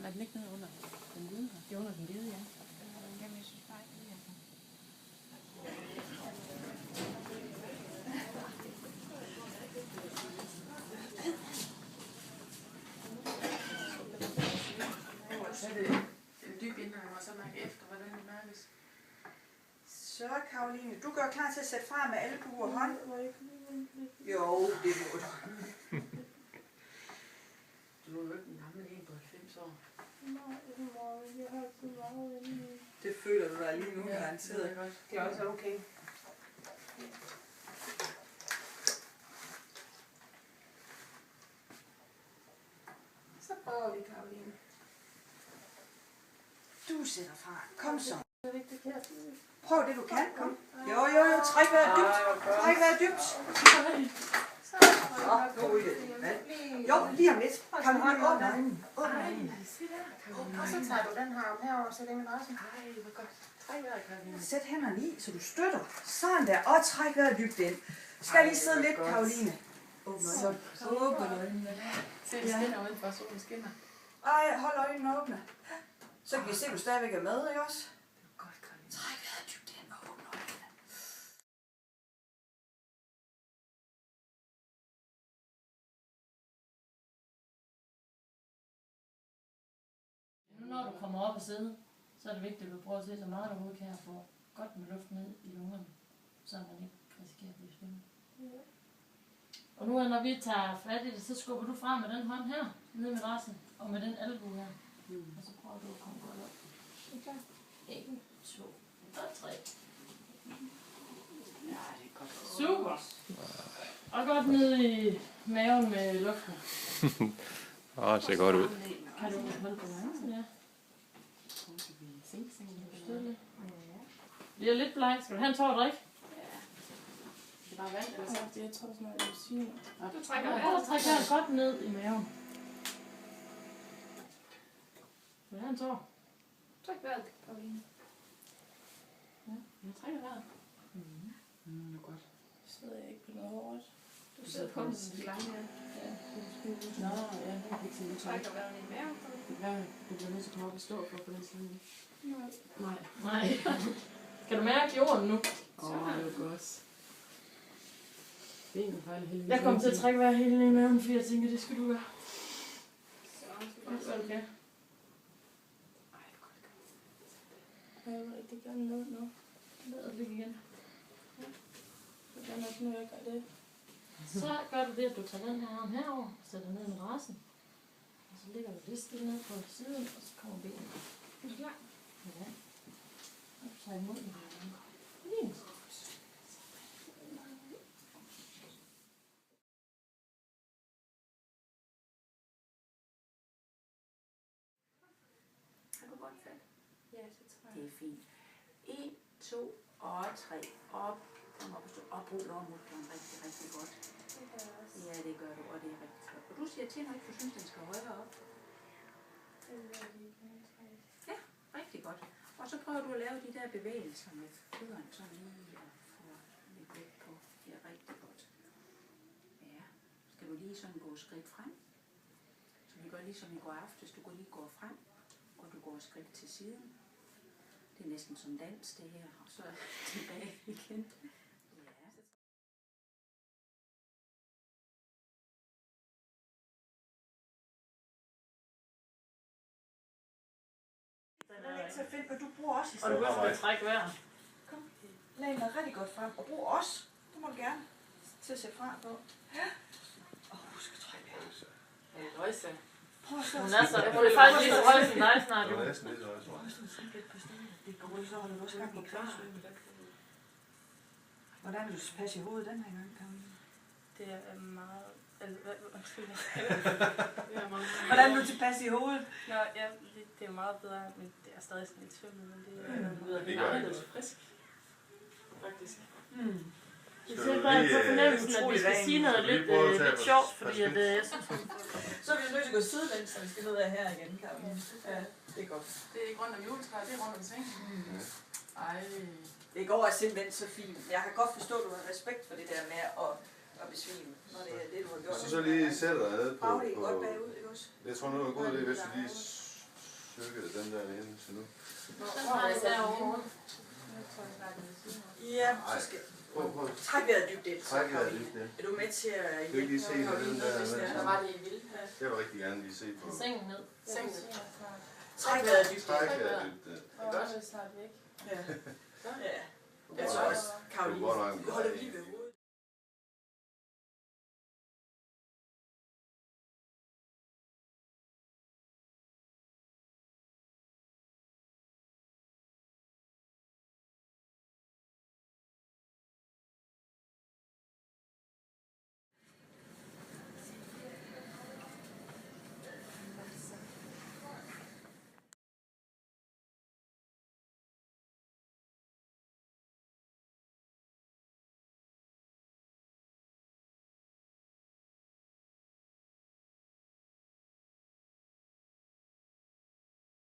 er den ikke nede under den hvide her? Det er under den hvide, ja. Jamen, jeg synes bare ikke, det er den. Så er det en dyb indgang, og så mærke efter, hvordan det mærkes. Så, Karoline, du gør klar til at sætte fra med albue og hånd. Jo, det må du. Du er jo ikke en gammel en på 90 år. Nej, jeg har så meget inde. Det føler du dig lige nu, garanteret. Det er godt. Det er også okay. Så prøver vi, Karoline. Du sætter fra. Kom så. Det er vigtigt her. Prøv det, du kan. Kom. Jo. Træk vejret dybt. Træk vejret dybt. Nu ryger det. Jo, lige om lidt. Kan du hånd åbne øjnene? Åbne øjnene. Og så tager du den her om herover og sætter den i madrassen. Ej, hvor godt. Træk vejret, Karoline. Sæt hænderne i, så du støtter. Sådan der. Og træk vejret dybt ind. Skal lige sidde lidt, Karoline. Åbne øjnene. Åbne øjnene. Se, det skinner udenfor, solen skinner. Ej, hold øjnene åbne. Så kan vi se, at du stadigvæk er med, ikke også? Det er godt, Karoline. Træk vejret dybt ind og åbne øjnene. Nu når du kommer op og sidde, så er det vigtigt, at du prøver at se så meget, du overhovedet kan, og få godt med luft ned i lungerne, så man ikke risikerer at blive svimmel. Ja. Og nu når vi tager fat i det, så skubber du frem med den hånd her, ned med madrassen, og med den albue her. Og så prøver du at komme godt op. Okay. 1, 2 og 3. Ja, det er godt. Super! Og godt ned i maven med luften. Det ser godt ud. Kan du holde balancen, ja? Stille. Det er lidt blank. Skal du have en tår drik? Det er bare vand, eller så? Jeg tror sådan noget, jeg vil sige. Du trækker Jeg trækker godt ned i maven. Vil du have en tår? Træk vejret, Karoline. Ja, jeg trækker vejret. Det er godt. Sidder jeg ikke på noget hårdt? Du sidder på den slange, ja. Nå, ja, det er ikke sådan. Trækker vejret i maven. Det bliver nødt til at komme op og stå for den slange. Nej. Kan du mærke jorden nu? Det er godt. Benet fejler heldigvis. Jeg kommer til at trække vejret hele ned i maven, fordi jeg tænker, det skal du gøre. Så Okay. Jeg vil rigtig gerne ned nu. Lad os ligge igen. Jeg vil gerne nok nu, jeg gør det. Så gør du det, at du tager den her arm herover, sætter ned med madrassen. Og så ligger du lidt stille ned på siden, og så kommer benene. er du klar? Ja. Og så tager imod den. Lige. Har du godt fat? Ja, så tror jeg. Det er fint. 1, 2 og 3. Op. Kom op og stå. Og brug lårmusklerne rigtig, rigtig godt. Det gør jeg også. Ja, det gør du, og det er rigtig godt. Og du siger til, når ikke du synes, den skal højere op. Det vil jeg lige kunne trække. Ja, rigtig godt. Og så prøver du at lave de der bevægelser med fødderne, sådan lige og få lidt vægt på. Det er rigtig godt. Ja, skal du lige sådan gå et skridt frem. Så vi gør ligesom i går aftes. Du går lige går frem, og du går et skridt til siden. Det er næsten som dans, det her. Og så tilbage igen. Den er ikke til at finde, men du bruger også i Og stedet. du kan trække vejret. Kom. Læg dig rigtig godt frem. Og brug også. Det må du gerne. Til at sætte fra på. Ja. Husk at trække vejret. Røjse. Prøv at Hun er så, hun er faktisk lige så høj som dig snart. Det var næsten lidt højt. Det går så holder du også gang i kræftsvømmen. Hvordan vil du passe i hovedet den her gang, Karoline? Det er meget... Undskyld. Hvordan vil du tilpasse i hovedet? Nå, ja, det er meget bedre, men det er stadig sådan lidt svimmel, men det er Det gør ikke noget. frisk. Faktisk. Det ser bare på fornemmelsen, at vi skal sige noget lidt sjovt, fordi at, jeg synes, Så er vi nødt til at gå sidelæns, så vi skal ned af her igen, Karoline. Ja, det er godt. Det er ikke rundt om juletræet, det er rundt om sengen. Ej. Det går simpelthen så fint. Jeg kan godt forstå, at du har respekt for det der med at besvime, når det er det, du har gjort. Så lige sætter dig ned på... Baglig godt bagud, ikke også? Jeg tror, noget er god idé, hvis du lige styrket den der ene til nu. Den har jeg derovre. Jeg tror, jeg har det ved siden af. Ja, så skal Prøv. træk vejret dybt ind. Træk vejret dybt ind. Er du med til at Kan du ikke lige se, hvad den der er? Der var det i vildt. Ja. Det vil jeg rigtig gerne lige se på. Sengen ned. Sengen. Træk vejret dybt Træk ind. vejret dybt ind. Og godt. så er det snart væk. Ja.